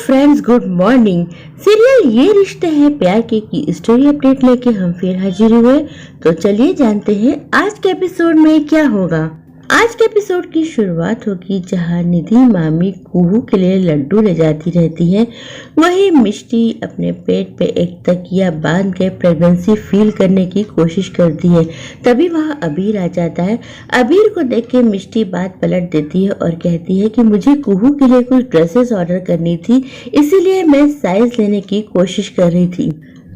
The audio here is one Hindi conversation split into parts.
Friends, good morning. सीरियल ये रिश्ते हैं प्यार के की स्टोरी अपडेट लेके हम फिर हाजिर हुए। तो चलिए जानते हैं आज के एपिसोड में क्या होगा। आज के एपिसोड की शुरुआत होगी जहां निधि मामी कुहू के लिए लड्डू ले जाती रहती है। वही मिष्टी अपने पेट पे एक तकिया बांध के प्रेगनेंसी फील करने की कोशिश करती है। तभी वहां अबीर आ जाता है। अबीर को देख के मिष्टी बात पलट देती है और कहती है कि मुझे कुहू के लिए कुछ ड्रेसेस ऑर्डर करनी थी, इसीलिए मैं साइज लेने की कोशिश कर रही थी।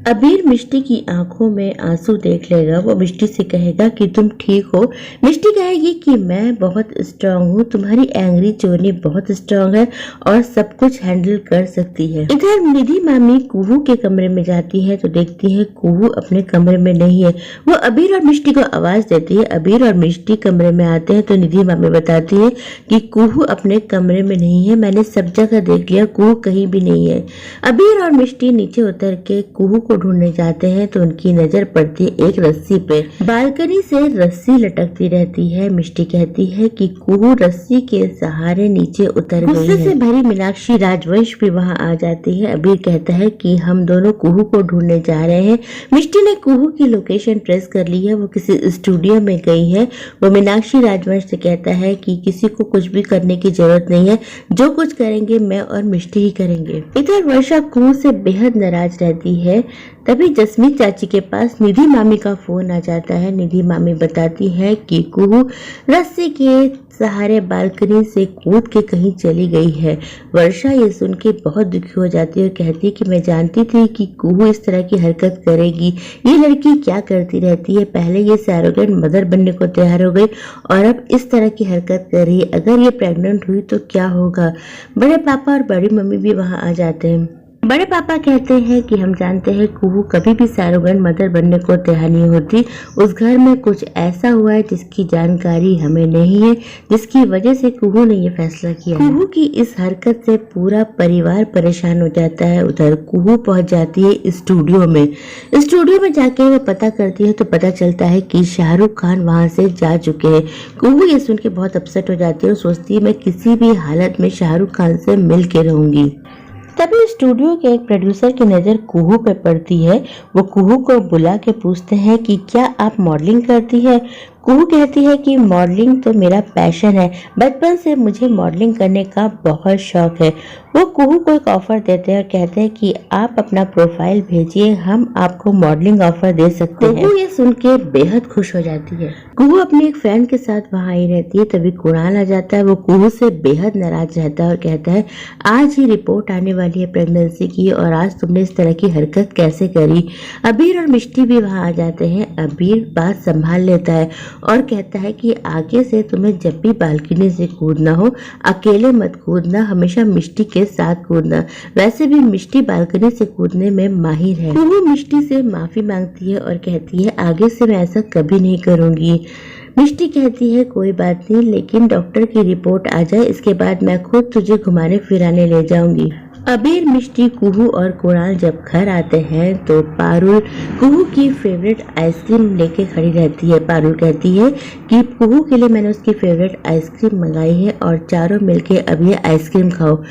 अबीर मिष्टी की आंखों में आंसू देख लेगा। वो मिष्टी से कहेगा कि तुम ठीक हो। मिष्टी कहेगी कि मैं बहुत स्ट्रांग हूँ, तुम्हारी एंग्री जोनी बहुत स्ट्रांग है और सब कुछ हैंडल कर सकती है। इधर निधि मामी कुहू के कमरे में जाती है तो देखती है कुहू अपने कमरे में नहीं है। वो अबीर और मिष्टी को आवाज देती है। अबीर और मिष्टी कमरे में आते हैं तो निधि मामी बताती है कि कुहू अपने कमरे में नहीं है, मैंने सब जगह देख लिया, कुहू कहीं भी नहीं है। अबीर और मिष्टी नीचे उतर के कुहू को ढूंढने जाते हैं तो उनकी नजर पड़ती है एक रस्सी पे। बालकनी से रस्सी लटकती रहती है। मिष्टी कहती है कि कुहू रस्सी के सहारे नीचे उतर गई है। गुस्से से भरी मीनाक्षी राजवंश भी वहां आ जाती है। अबीर कहता है कि हम दोनों कुहू को ढूंढने जा रहे हैं। मिष्टी ने कुहू की लोकेशन ट्रेस कर ली है, वो किसी स्टूडियो में गई है। वो मीनाक्षी राजवंश से कहता है कि किसी को कुछ भी करने की जरूरत नहीं है, जो कुछ करेंगे मैं और मिष्टी ही करेंगे। इधर वर्षा कुहू से बेहद नाराज रहती है। तभी जसमीत चाची के पास निधि मामी का फोन आ जाता है। निधि मामी बताती है कि कुहू रस्सी के सहारे बालकनी से कूद के कहीं चली गई है। वर्षा ये सुन के बहुत दुखी हो जाती है और कहती है कि मैं जानती थी कि कुहू इस तरह की हरकत करेगी। ये लड़की क्या करती रहती है, पहले ये सैरोगेट मदर बनने को तैयार हो गई और अब इस तरह की हरकत कर रही है। अगर ये प्रेग्नेंट हुई तो क्या होगा। बड़े पापा और बड़ी मम्मी भी वहां आ जाते हैं। बड़े पापा कहते हैं कि हम जानते हैं कुहू कभी भी सैरोगेट मदर बनने को तैयार नहीं होती। उस घर में कुछ ऐसा हुआ है जिसकी जानकारी हमें नहीं है, जिसकी वजह से कुहू ने ये फैसला किया। कुहू की इस हरकत से पूरा परिवार परेशान हो जाता है। उधर कुहू पहुंच जाती है स्टूडियो में। स्टूडियो में जाके वो पता करती है तो पता चलता है कि शाहरुख खान वहां से जा चुके हैं। कुहू ये सुन के बहुत अपसेट हो जाती है और सोचती है मैं किसी भी हालत में शाहरुख खान से मिल के रहूंगी। तभी स्टूडियो के एक प्रोड्यूसर की नज़र कुहू पे पड़ती है। वो कुहू को बुला के पूछते हैं कि क्या आप मॉडलिंग करती है। कुहू कहती है कि मॉडलिंग तो मेरा पैशन है, बचपन से मुझे मॉडलिंग करने का बहुत शौक है। वो कुहू को एक ऑफर देते हैं और कहते हैं कि आप अपना प्रोफाइल भेजिए, हम आपको मॉडलिंग ऑफर दे सकते हैं। कुहू ये सुन के बेहद खुश हो जाती है। कुहू अपनी एक फ्रेंड के साथ वहाँ आई रहती है। तभी कुणाल आ जाता है। वो कुहू से बेहद नाराज रहता है और कहता है आज ही रिपोर्ट आने वाली है प्रेगनेंसी की और आज तुमने इस तरह की हरकत कैसे करी। अबीर और मिष्टी भी वहाँ आ जाते हैं। अबीर बात संभाल लेता है और कहता है कि आगे से तुम्हें जब भी बालकनी से कूदना हो अकेले मत कूदना, हमेशा मिष्टी के साथ कूदना। वैसे भी मिष्टी बालकनी से कूदने में माहिर है। वो मिष्टी से माफी मांगती है और कहती है आगे से मैं ऐसा कभी नहीं करूंगी। मिष्टी कहती है कोई बात नहीं, लेकिन डॉक्टर की रिपोर्ट आ जाए, इसके बाद मैं खुद तुझे घुमाने फिराने ले जाऊंगी। अबीर, मिष्टी, कुहू और कुणाल जब घर आते हैं तो पारुल कुहू की फेवरेट आइसक्रीम लेके खड़ी रहती है। पारुल कहती है कि कुहू के लिए मैंने उसकी फेवरेट आइसक्रीम मंगाई है और चारों मिलके अब ये आइसक्रीम खाओ।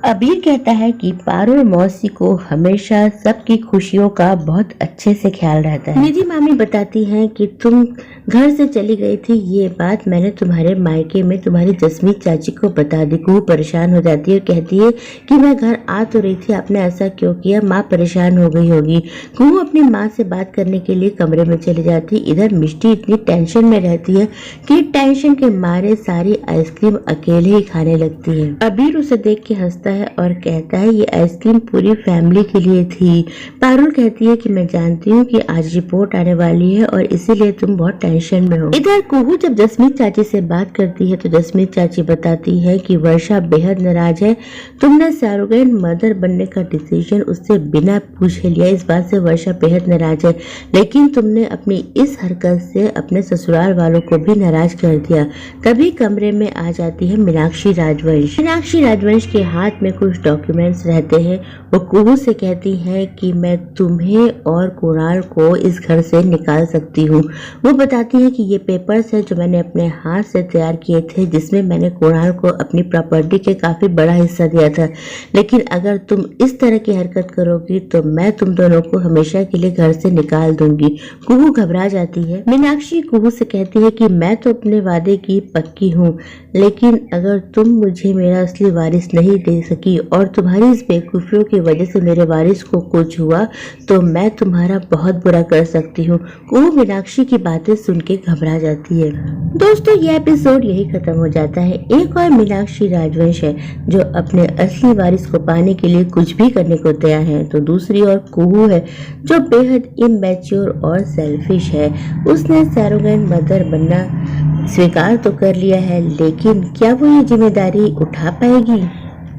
अबीर कहता है कि पारुल मौसी को हमेशा सबकी खुशियों का बहुत अच्छे से ख्याल रहता है। निधि मामी बताती हैं कि तुम घर से चली गई थी, ये बात मैंने तुम्हारे मायके में तुम्हारी जसमीत चाची को बता दी। कुहू परेशान हो जाती है और कहती है कि मैं घर आ तो रही थी, आपने ऐसा क्यों किया, माँ परेशान हो गई होगी। कुहू अपनी माँ से बात करने के लिए कमरे में चली जाती। इधर मिष्टी इतनी टेंशन में रहती है कि टेंशन के मारे सारी आइसक्रीम अकेले ही खाने लगती है। अबीर उसे देख के हंसता है और कहता है ये आइसक्रीम पूरी फैमिली के लिए थी। पारुल कहती है कि मैं जानती हूँ कि आज रिपोर्ट आने वाली है और इसीलिए तुम बहुत टेंशन में हो। इधर कुहू जब जसमीत चाची से बात करती है तो जसमीत चाची बताती है कि वर्षा बेहद नाराज है, तुमने सैरोगेट मदर बनने का डिसीजन उससे बिना पूछे लिया, इस बात से वर्षा बेहद नाराज है, लेकिन तुमने अपनी इस हरकत से अपने ससुराल वालों को भी नाराज कर दिया। तभी कमरे में आ जाती है मीनाक्षी राजवंश। मीनाक्षी राजवंश के हाथ साथ में कुछ डॉक्यूमेंट्स रहते हैं। वो कुहू से कहती है कि मैं तुम्हें और कुणाल को इस घर से निकाल सकती हूँ। वो बताती है कि ये पेपर्स है जो मैंने अपने हाथ से तैयार किए थे, जिसमें मैंने कुणाल को अपनी प्रॉपर्टी के काफी बड़ा हिस्सा दिया था। लेकिन अगर तुम इस तरह की हरकत करोगी तो मैं तुम दोनों को हमेशा के लिए घर से निकाल दूंगी। कुहू घबरा जाती है। मीनाक्षी कुहू से कहती है कि मैं तो अपने वादे की पक्की हूँ, लेकिन अगर तुम मुझे मेरा असली वारिस नहीं दे सकी और तुम्हारी इस बेवकूफियों की वजह से मेरे वारिस को कुछ हुआ तो मैं तुम्हारा बहुत बुरा कर सकती हूँ। कुहू मीनाक्षी की बातें सुन के घबरा जाती है। दोस्तों, यह एपिसोड यही खत्म हो जाता है। एक और मीनाक्षी राजवंश है जो अपने असली वारिस को पाने के लिए कुछ भी करने को तैयार है, तो दूसरी ओर कुहू है जो बेहद इमैच्योर और सेल्फिश है। उसने सरोगेट मदर बनना स्वीकार तो कर लिया है, लेकिन क्या वो ये जिम्मेदारी उठा पाएगी?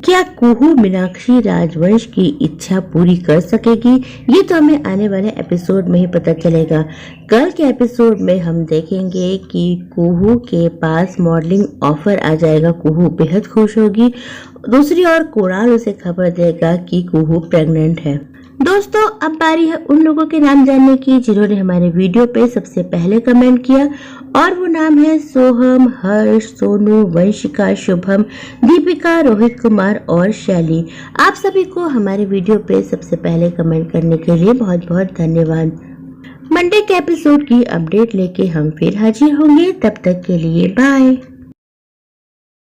क्या कुहू मीनाक्षी राजवंश की इच्छा पूरी कर सकेगी? ये तो हमें आने वाले एपिसोड में ही पता चलेगा। कल के एपिसोड में हम देखेंगे कि कुहू के पास मॉडलिंग ऑफर आ जाएगा। कुहू बेहद खुश होगी। दूसरी ओर कुणाल उसे खबर देगा कि कुहू प्रेग्नेंट है। दोस्तों, अब बारी है उन लोगों के नाम जानने की जिन्होंने हमारे वीडियो पे सबसे पहले कमेंट किया, और वो नाम है सोहम, हर्ष, सोनू, वंशिका, शुभम, दीपिका, रोहित कुमार और शैली। आप सभी को हमारे वीडियो पे सबसे पहले कमेंट करने के लिए बहुत बहुत धन्यवाद। मंडे के एपिसोड की अपडेट लेके हम फिर हाजिर होंगे। तब तक के लिए बाय।